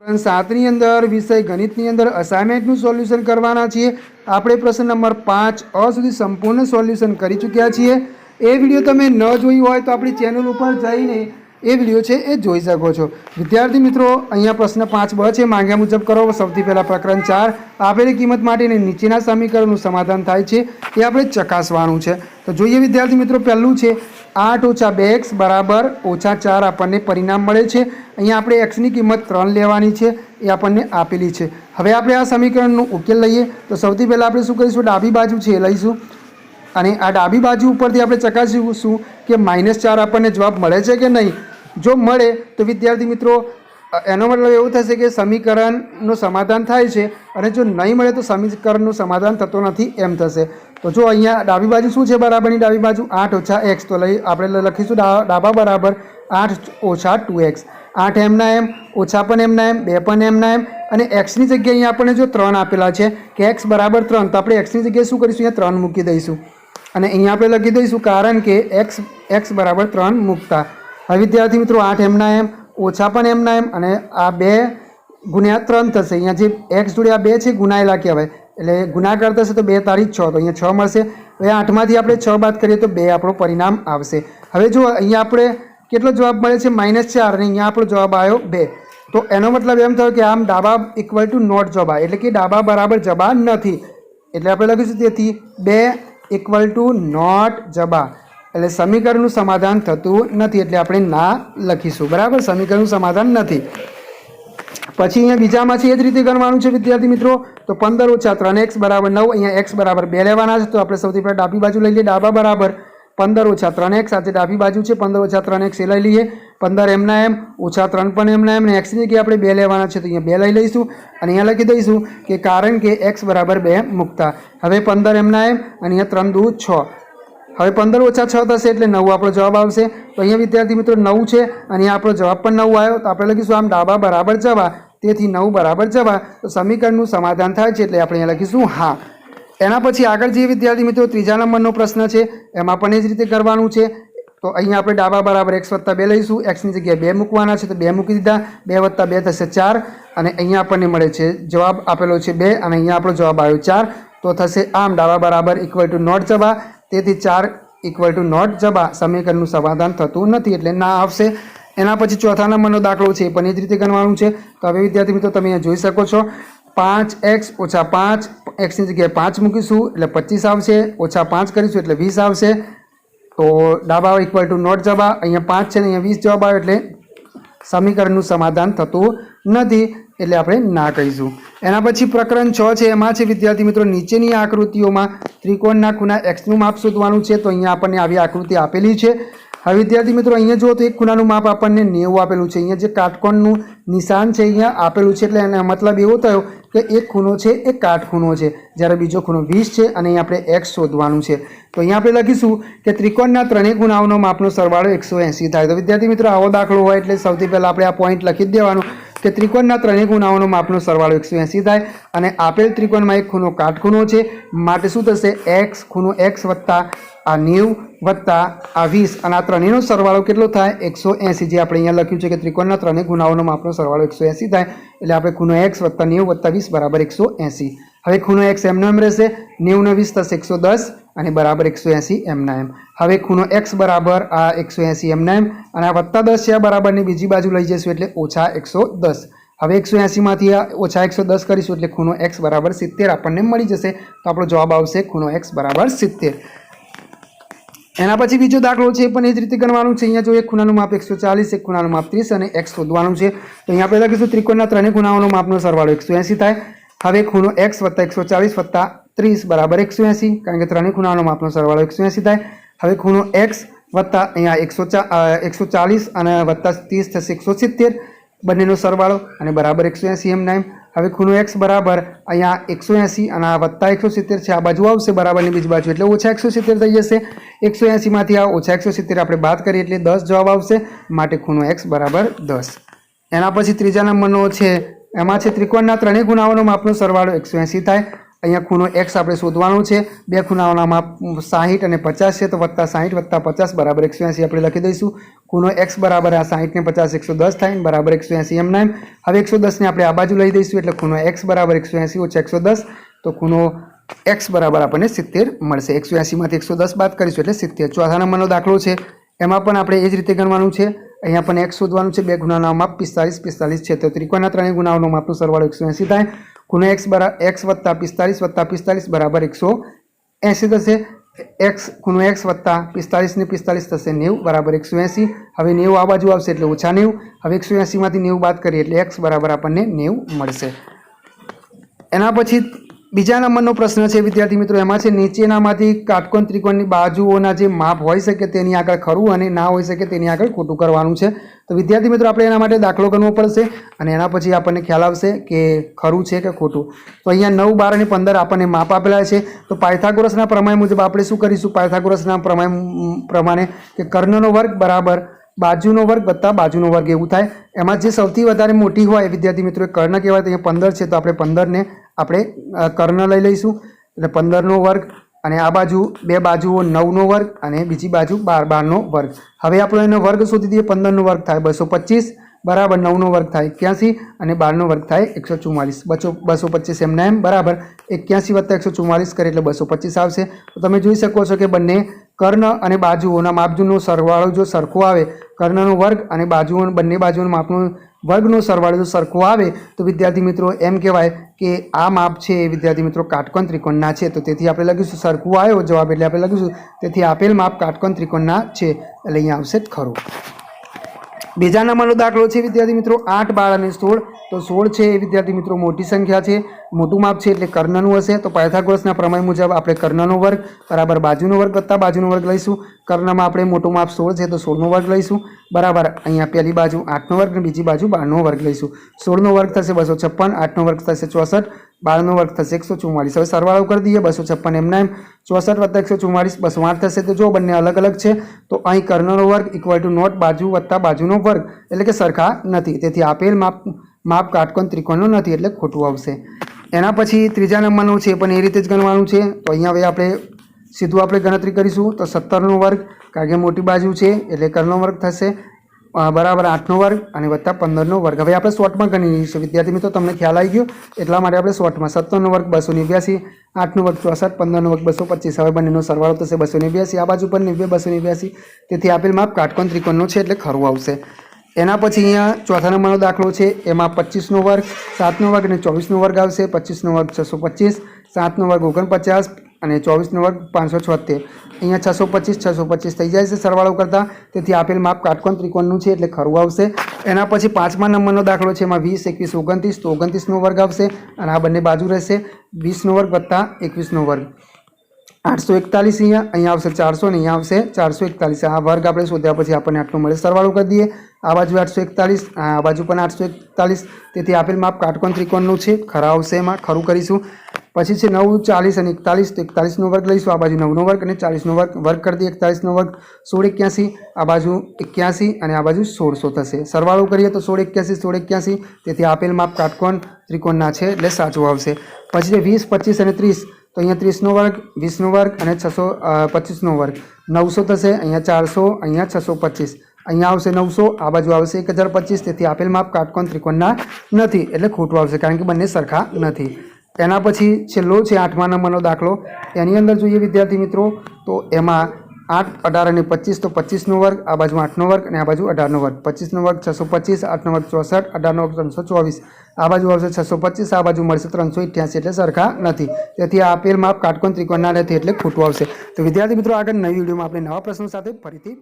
7ની અંદર વિષય ગણિતની અંદર અસાઇનમેન્ટનું સોલ્યુશન કરવાના છીએ। આપણે પ્રશ્ન નંબર 5 અ સુધી સંપૂર્ણ સોલ્યુશન કરી ચૂક્યા છીએ। એ વિડીયો તમે ન જોઈ હોય તો આપણી ચેનલ ઉપર જઈને એ વિડીયો છે એ જોઈ શકો છો। વિદ્યાર્થી મિત્રો, અહીંયા પ્રશ્ન 5બ છે, માંગ્યા મુજબ કરો। સૌથી પહેલાં પ્રકરણ 4 આપેલી કિંમત માટેની નીચેના સમીકરણનું સમાધાન થાય છે એ આપણે ચકાસવાનું છે। તો જોઈએ વિદ્યાર્થી મિત્રો, પહેલું છે 8 - 2x બરાબર -4 આપણને પરિણામ મળે છે। અહીંયા આપણે એક્સની કિંમત 3 લેવાની છે, એ આપણને આપેલી છે। હવે આપણે આ સમીકરણનો ઉકેલ લઈએ તો સૌથી પહેલાં આપણે શું કરીશું, ડાબી બાજુ છે એ લઈશું અને આ ડાબી બાજુ ઉપરથી આપણે ચકાસીશું કે -4 આપણને જવાબ મળે છે કે નહીં। જો મળે તો વિદ્યાર્થી મિત્રો એનો મતલબ એવું થશે કે સમીકરણનું સમાધાન થાય છે, અને જો નહીં મળે તો સમીકરણનું સમાધાન થતું નથી એમ થશે। તો જો અહીંયા ડાબી બાજુ શું છે, બરાબરની ડાબી બાજુ 8 - x, તો આપણે લખીશું ડાબા બરાબર 8 - 2x। 8 એમના એમ, ઓછા પણ એમના એમ, 2 પણ એમના એમ, અને એક્સની જગ્યાએ અહીંયા આપણને જો 3 આપેલા છે કે x બરાબર 3, તો આપણે એક્સની જગ્યાએ શું કરીશું, અહીંયા 3 મૂકી દઈશું અને અહીંયા આપણે લખી દઈશું કારણ કે x બરાબર 3 મૂકતા। હવે વિદ્યાર્થી મિત્રો 8 એમના એમ, ઓછા પણ એમના એમ, અને આ 2 ગુણ્યા 3 થશે। અહીંયા જે x જોડે આ 2 છે ગુણાયેલા કહેવાય, એટલે ગુણાકાર થશે તો 2 તારીખ 6, તો અહીંયા 6 મળશે। હવે 8માંથી આપણે 6 બાદ કરીએ તો 2 આપણો પરિણામ આવશે। હવે જો અહીંયા આપણે કેટલો જવાબ મળે છે, -4, અને અહીંયા આપણો જવાબ આવ્યો 2। તો એનો મતલબ એમ થયો કે આમ ડાબા ઇક્વલ ટુ નોટ જબા, એટલે કે ડાબા બરાબર જબા નથી, એટલે આપણે લખીશું તેથી 2 ઇક્વલ ટુ નોટ જબા, એટલે સમીકરણનું સમાધાન થતું નથી, એટલે આપણે ના લખીશું। બરાબર, સમીકરણનું સમાધાન નથી। પછી અહીંયા બીજામાં છે એ જ રીતે ગણવાનું છે વિદ્યાર્થી મિત્રો। તો 15 - 3x બરાબર 9, અહીંયા x બરાબર 2 લેવાના છે। તો આપણે સૌથી પહેલાં ડાબી બાજુ લઈ લઈએ, ડાબા બરાબર 15 - 3x, સાથે ડાબી બાજુ છે 15 - 3x એ લઈ લઈએ। 15 એમના એમ, -3 પણ એમના એમ, અને x ની જગ્યાએ આપણે 2 લેવાના છે, તો અહીંયા 2 લઈ લઈશું અને અહીંયા લખી દઈશું કે કારણ કે x બરાબર 2 મૂકતા। હવે 15 એમના એમ, અને અહીંયા 3 × 2 = 6। હવે 15 - 6 થશે એટલે 9 આપણો જવાબ આવશે। તો અહીંયા વિદ્યાર્થી મિત્રો 9 છે અને અહીંયા આપણો જવાબ પણ 9 આવ્યો, તો આપણે લખીશું આમ ડાબા બરાબર જવા, તેથી 9 બરાબર જવા, તો સમીકરણનું સમાધાન થાય છે, એટલે આપણે અહીંયા લખીશું હા। એના પછી આગળ જે વિદ્યાર્થી મિત્રો ત્રીજા નંબરનો પ્રશ્ન છે એમાં પણ એ જ રીતે કરવાનું છે। તો અહીંયા આપણે ડાબા બરાબર x + 2 લઈશું, xની જગ્યાએ 2 મૂકવાના છે, તો 2 મૂકી દીધા, 2 + 2 થશે 4, અને અહીંયા આપણને મળે છે જવાબ આપેલો છે 2, અને અહીંયા આપણો જવાબ આવ્યો 4, તો થશે આમ ડાબા બરાબર ઇક્વલ ટુ નોટ જબા, તેથી 4 ઇક્વલ ટુ નોટ જબા, સમીકરણનું સમાધાન થતું નથી, એટલે ના આવશે। એના પછી ચોથા નંબરનો દાખલો છે એ પણ એ જ રીતે ગણવાનું છે। તો હવે વિદ્યાર્થી મિત્રો તમે અહીંયા જોઈ શકો છો 5x - 5, xની જગ્યાએ 5 મૂકીશું એટલે 25 આવશે, -5 કરીશું એટલે 20 આવશે। તો ડાબા ઇક્વલ ટુ નોટ જબા, અહીંયા 5 છે ને અહીંયા 20 જવાબ આવે, એટલે સમીકરણનું સમાધાન થતું નથી, એટલે આપણે ના કહીશું। એના પછી પ્રકરણ 6 છે, એમાં છે વિદ્યાર્થી મિત્રો નીચેની આકૃતિઓમાં ત્રિકોણના ખૂણા xનું માપ શોધવાનું છે। તો અહીંયા આપણને આવી આકૃતિ આપેલી છે। હવે વિદ્યાર્થી મિત્રો અહીંયા જુઓ તો એક ખૂણાનું માપ આપણને 90 આપેલું છે, અહીંયા જે કાટકોણનું નિશાન છે અહીંયા આપેલું છે, એટલે એનો મતલબ એવો થયો કે એક ખૂણો છે એ કાટખૂણો છે, જ્યારે બીજો ખૂણો 20 છે, અને અહીં આપણે x શોધવાનું છે। તો અહીંયા આપણે લખીશું કે ત્રિકોણના ત્રણેય ખૂણાઓનો માપનો સરવાળો 180 થાય। તો વિદ્યાર્થી મિત્રો આવો દાખલો હોય એટલે સૌથી પહેલાં આપણે આ પોઈન્ટ લખી જ દેવાનું કે ત્રિકોણના ત્રણેય ખૂણાઓનો માપનો સરવાળો 180 થાય, અને આપેલ ત્રિકોણમાં એક ખૂણો કાટખૂણો છે, માટે શું થશે, x ખૂણો x વત્તા આ 90 વત્તા આ 20, અને આ ત્રણેયનો સરવાળો કેટલો થાય, 180, જે આપણે અહીંયા લખ્યું છે કે ત્રિકોણના ત્રણેય ખૂણાઓનો માપનો સરવાળો 180 થાય, એટલે આપણે ખૂણો x વત્તા 90 વત્તા 20 બરાબર 180। હવે ખૂણો x એમનો એમ રહેશે, 90 ને 20 થશે 110, અને બરાબર 180 એમના એમ। હવે ખૂણો x બરાબર આ 180 એમના એમ, અને આ વત્તા 10 છે આ બરાબરની બીજી બાજુ લઈ જઈશું એટલે -110। હવે 180માંથી આ -110 કરીશું એટલે ખૂણો x બરાબર 70 આપણને મળી જશે। તો આપણો જવાબ આવશે ખૂણો x બરાબર 70। એના પછી બીજો દાખલો છે પણ એ જ રીતે ગણવાનું છે। અહીંયા જો એક ખૂણાનું માપ 140, એક ખૂણાનું માપ 30 અને x શોધવાનું છે। તો અહીંયા આપણે લખીશું ત્રિકોણના ત્રણેય ખૂણાઓનો માપનો સરવાળો 180 થાય। હવે ખૂણો x વત્તા 140 વત્તા 30 બરાબર 180, કારણ કે ત્રણેય ખૂણાઓનો માપનો સરવાળો 180 થાય। હવે ખૂણો x વત્તા અહીંયા 140 અને વત્તા 30 થશે 170, બંનેનો સરવાળો, અને બરાબર 180 એમના એમ। હવે ખૂણો x બરાબર અહીંયા 180 અને આ વત્તા 170 છે, આ બાજુ આવશે બરાબરની બીજી બાજુ, એટલે -170 થઈ જશે। 180માંથી આ -170 આપણે બાદ કરીએ એટલે 10 જવાબ આવશે, માટે ખૂણો x બરાબર 10। એના પછી ત્રીજા નંબરનો છે, એમાં છે ત્રિકોણના ત્રણેય ખૂણાઓનો માપનો સરવાળો 180 થાય, અહીંયા ખૂણો એક્સ આપણે શોધવાનો છે. બે ખૂણાઓના માપ 60 અને 50 છે, તો વત્તા 60 વત્તા 50 બરાબર 180 આપણે લખી દઈશું. ખૂણો એક્સ બરાબર આ 60 ને 50 110 થાય, બરાબર 180 એમ નામ. હવે 110 ને આપણે આ બાજુ લઈ દઈશું, એટલે ખૂણો એક્સ બરાબર 180 ઓછા 110, તો ખૂણો એક્સ બરાબર આપણને 70 મળશે. 180 માંથી 110 બાદ કરીશું એટલે 70. ચોથા નંબરનો દાખલો છે, એમાં પણ આપણે એ જ રીતે ગણવાનું છે. અહીંયા પણ એક્સ શોધવાનું છે. બે ગુણાના માપ 45 છે, તો ત્રિકોણના ત્રણેય ગુણાઓનો માપનો સરવાળો 180 થાય. ખૂણો એક્સ બરાબર એક્સ વત્તા 45 બરાબર 180 થશે. એક્સ ખૂણો એક્સ વત્તા 45 ને 45 થશે 90 બરાબર 180. હવે 90 આ બાજુ આવશે એટલે ઓછા 90. હવે 180 માંથી 90 બાદ કરીએ એટલે એક્સ બરાબર આપણને 90 મળશે. એના પછી બીજા નંબરનો પ્રશ્ન છે વિદ્યાર્થી મિત્રો, એમાં છે નીચેનામાંથી કાટકોણ ત્રિકોણની બાજુઓના જે માપ હોઈ શકે તેની આગળ ખરું અને ના હોઈ શકે તેની આગળ ખોટું કરવાનું છે. તો વિદ્યાર્થી મિત્રો આપણે એના માટે દાખલો ગણવો પડશે અને એના પછી આપણને ખ્યાલ આવશે કે ખરું છે કે ખોટું. તો અહીંયા 9, 12 અને 15 આપણને માપ આપેલા છે. તો પાયથાગોરસના પ્રમેય મુજબ આપણે શું કરીશું? પાયથાગોરસના પ્રમાણે કે કર્ણનો વર્ગ બરાબર બાજુનો વર્ગ વત્તા બાજુનો વર્ગ એવું થાય. એમાં જે સૌથી વધારે મોટી હોય વિદ્યાર્થી મિત્રો એ કર્ણ કહેવાય. તો અહીંયા 15 છે, તો આપણે 15 ને આપણે કર્ણ લઈ લઈશું, એટલે 15નો વર્ગ અને આ બાજુ બે બાજુઓ 9નો વર્ગ અને બીજી બાજુ 12નો વર્ગ. હવે આપણે એનો વર્ગ શોધી દઈએ. 15નો વર્ગ થાય 225 બરાબર 9નો વર્ગ થાય 81 અને 12નો વર્ગ થાય 144. 225 એમના એમ બરાબર 81 વત્તા 144 કરે એટલે 225 આવશે. તો તમે જોઈ શકો છો કે બંને કર્ણ અને બાજુઓના માપનો સરવાળો જો સરખો આવે, કર્ણનો વર્ગ અને બાજુઓ બંને બાજુઓના માપનો વર્ગનો સરવાળો જો સરખો આવે તો વિદ્યાર્થી મિત્રો એમ કહેવાય કે આ માપ છે એ વિદ્યાર્થી મિત્રો કાટકોણ ત્રિકોણના છે. તો તેથી આપણે લખીશું સરખું આવ્યો જવાબ એટલે આપણે લખીશું તેથી આપેલ માપ કાટકોણ ત્રિકોણના છે, એટલે અહીંયા આવશે ખરું. બીજા નંબરનો દાખલો છે વિદ્યાર્થી મિત્રો 8, 12 અને 16. તો 16 છે એ વિદ્યાર્થી મિત્રો મોટી સંખ્યા છે, મોટું માપ છે એટલે કર્ણનું હશે. તો પાયથાગોરસના પ્રમેય મુજબ આપણે કર્ણનો વર્ગ બરાબર બાજુનો વર્ગ વત્તા બાજુનો વર્ગ લઈશું. કર્ણમાં આપણે મોટું માપ 16 છે, તો 16નો વર્ગ લઈશું બરાબર અહીંયા પહેલી બાજુ 8નો વર્ગ અને બીજી બાજુ 12નો વર્ગ લઈશું. 16નો વર્ગ થશે 256, 8નો વર્ગ થશે 64, 12નો વર્ગ થશે 144. હવે સરવાળો કરી દઈએ. 256 એમના એમ 64 વત્તા 144 208 થશે. તો જો બંને અલગ અલગ છે તો અહીં કર્ણનો વર્ગ ઇક્વલ ટુ નોટ બાજુ વત્તા બાજુનો વર્ગ એટલે કે સરખા નથી, તેથી આપેલ માપ કાટકોણ ત્રિકોણનો નથી એટલે ખોટું આવશે. એના પછી ત્રીજા નંબરનું છે પણ એ રીતે જ ગણવાનું છે. તો અહીંયા હવે આપણે સીધું આપણે ગણતરી કરીશું. તો 17નો વર્ગ કારણ કે મોટી બાજુ છે એટલે કર્ણનો વર્ગ થશે બરાબર 8નો વર્ગ અને વત્તા 15નો વર્ગ. હવે આપણે શોર્ટમાં ગણી લઈશું વિદ્યાર્થી મિત્રો, તમને ખ્યાલ આવી ગયો એટલા માટે આપણે શોર્ટમાં 17નો વર્ગ 289, 8નો વર્ગ 64, 15નો વર્ગ 225. હવે બંનેનો સરવાળો થશે 289, આ બાજુ પણ 90 289. તેથી આપેલ માપ કાટકોણ ત્રિકોણનો છે એટલે ખરું આવશે. એના પછી અહીંયા ચોથા નંબરનો દાખલો છે, એમાં 25નો વર્ગ 7નો વર્ગ અને 24નો વર્ગ આવશે. 25નો વર્ગ 625, 7નો વર્ગ 49 અને 24નો વર્ગ 576. અહીંયા 625 થઈ જાય છે સરવાળો કરતાં, તેથી આપેલ માપ કાટકોણ ત્રિકોણનું છે એટલે ખરું આવશે. એના પછી પાંચમા નંબરનો દાખલો છે, એમાં 20, 21, 29. તો 29નો વર્ગ આવશે અને આ બંને બાજુ રહેશે 20નો વર્ગ વત્તા 21નો વર્ગ 841. અહીંયા આવશે 400 અને અહીંયા આવશે 441. આ વર્ગ આપણે શોધ્યા પછી આપણને આટલું મળે. સરવાળો કરી દઈએ. આ બાજુ 841, આ બાજુ પણ 841. તેથી આપેલ માપ કાટકોણ ત્રિકોણનું છે, ખરા આવશે. એમાં ખરું કરીશું. પછી છે 9, 40 અને 41. તો 41નો વર્ગ લઈશું, આ બાજુ 9નો વર્ગ અને 40નો વર્ગ કરી દઈએ. 41નો વર્ગ 1681, આ બાજુ 81 અને આ બાજુ 1600 થશે. સરવાળો કરીએ તો 1681. તેથી આપેલ માપ કાટકોણ ત્રિકોણના છે એટલે સાચું આવશે. પછી છે 20, 25 અને 30. તો અહીંયા 30નો વર્ગ 20નો વર્ગ અને 625નો વર્ગ 900 થશે. અહીંયા 400, અહીંયા 625, અહીંયા આવશે 900, આ બાજુ આવશે 1025. તેથી આપેલ માપ કાટકોણ ત્રિકોણના નથી એટલે ખોટું આવશે કારણ કે બંને સરખા નથી. એના પછી છેલ્લો છે 8મા નંબરનો દાખલો. એની અંદર જોઈએ વિદ્યાર્થી મિત્રો તો એમાં 8, 18 અને 25. તો 25નો વર્ગ આ બાજુ 8નો વર્ગ અને આ બાજુ 18નો વર્ગ. 25નો વર્ગ 625, 8નો વર્ગ 64, 18નો વર્ગ 324. આ બાજુ આવશે 625, આ બાજુ મળશે 388 એટલે સરખા નથી. તેથી આપેલ માપ કાટકોણ ત્રિકોણના નથી એટલે ખોટું આવશે. તો વિદ્યાર્થી મિત્રો આગળ નવી વિડીયોમાં આપણે નવા પ્રશ્નો સાથે ફરીથી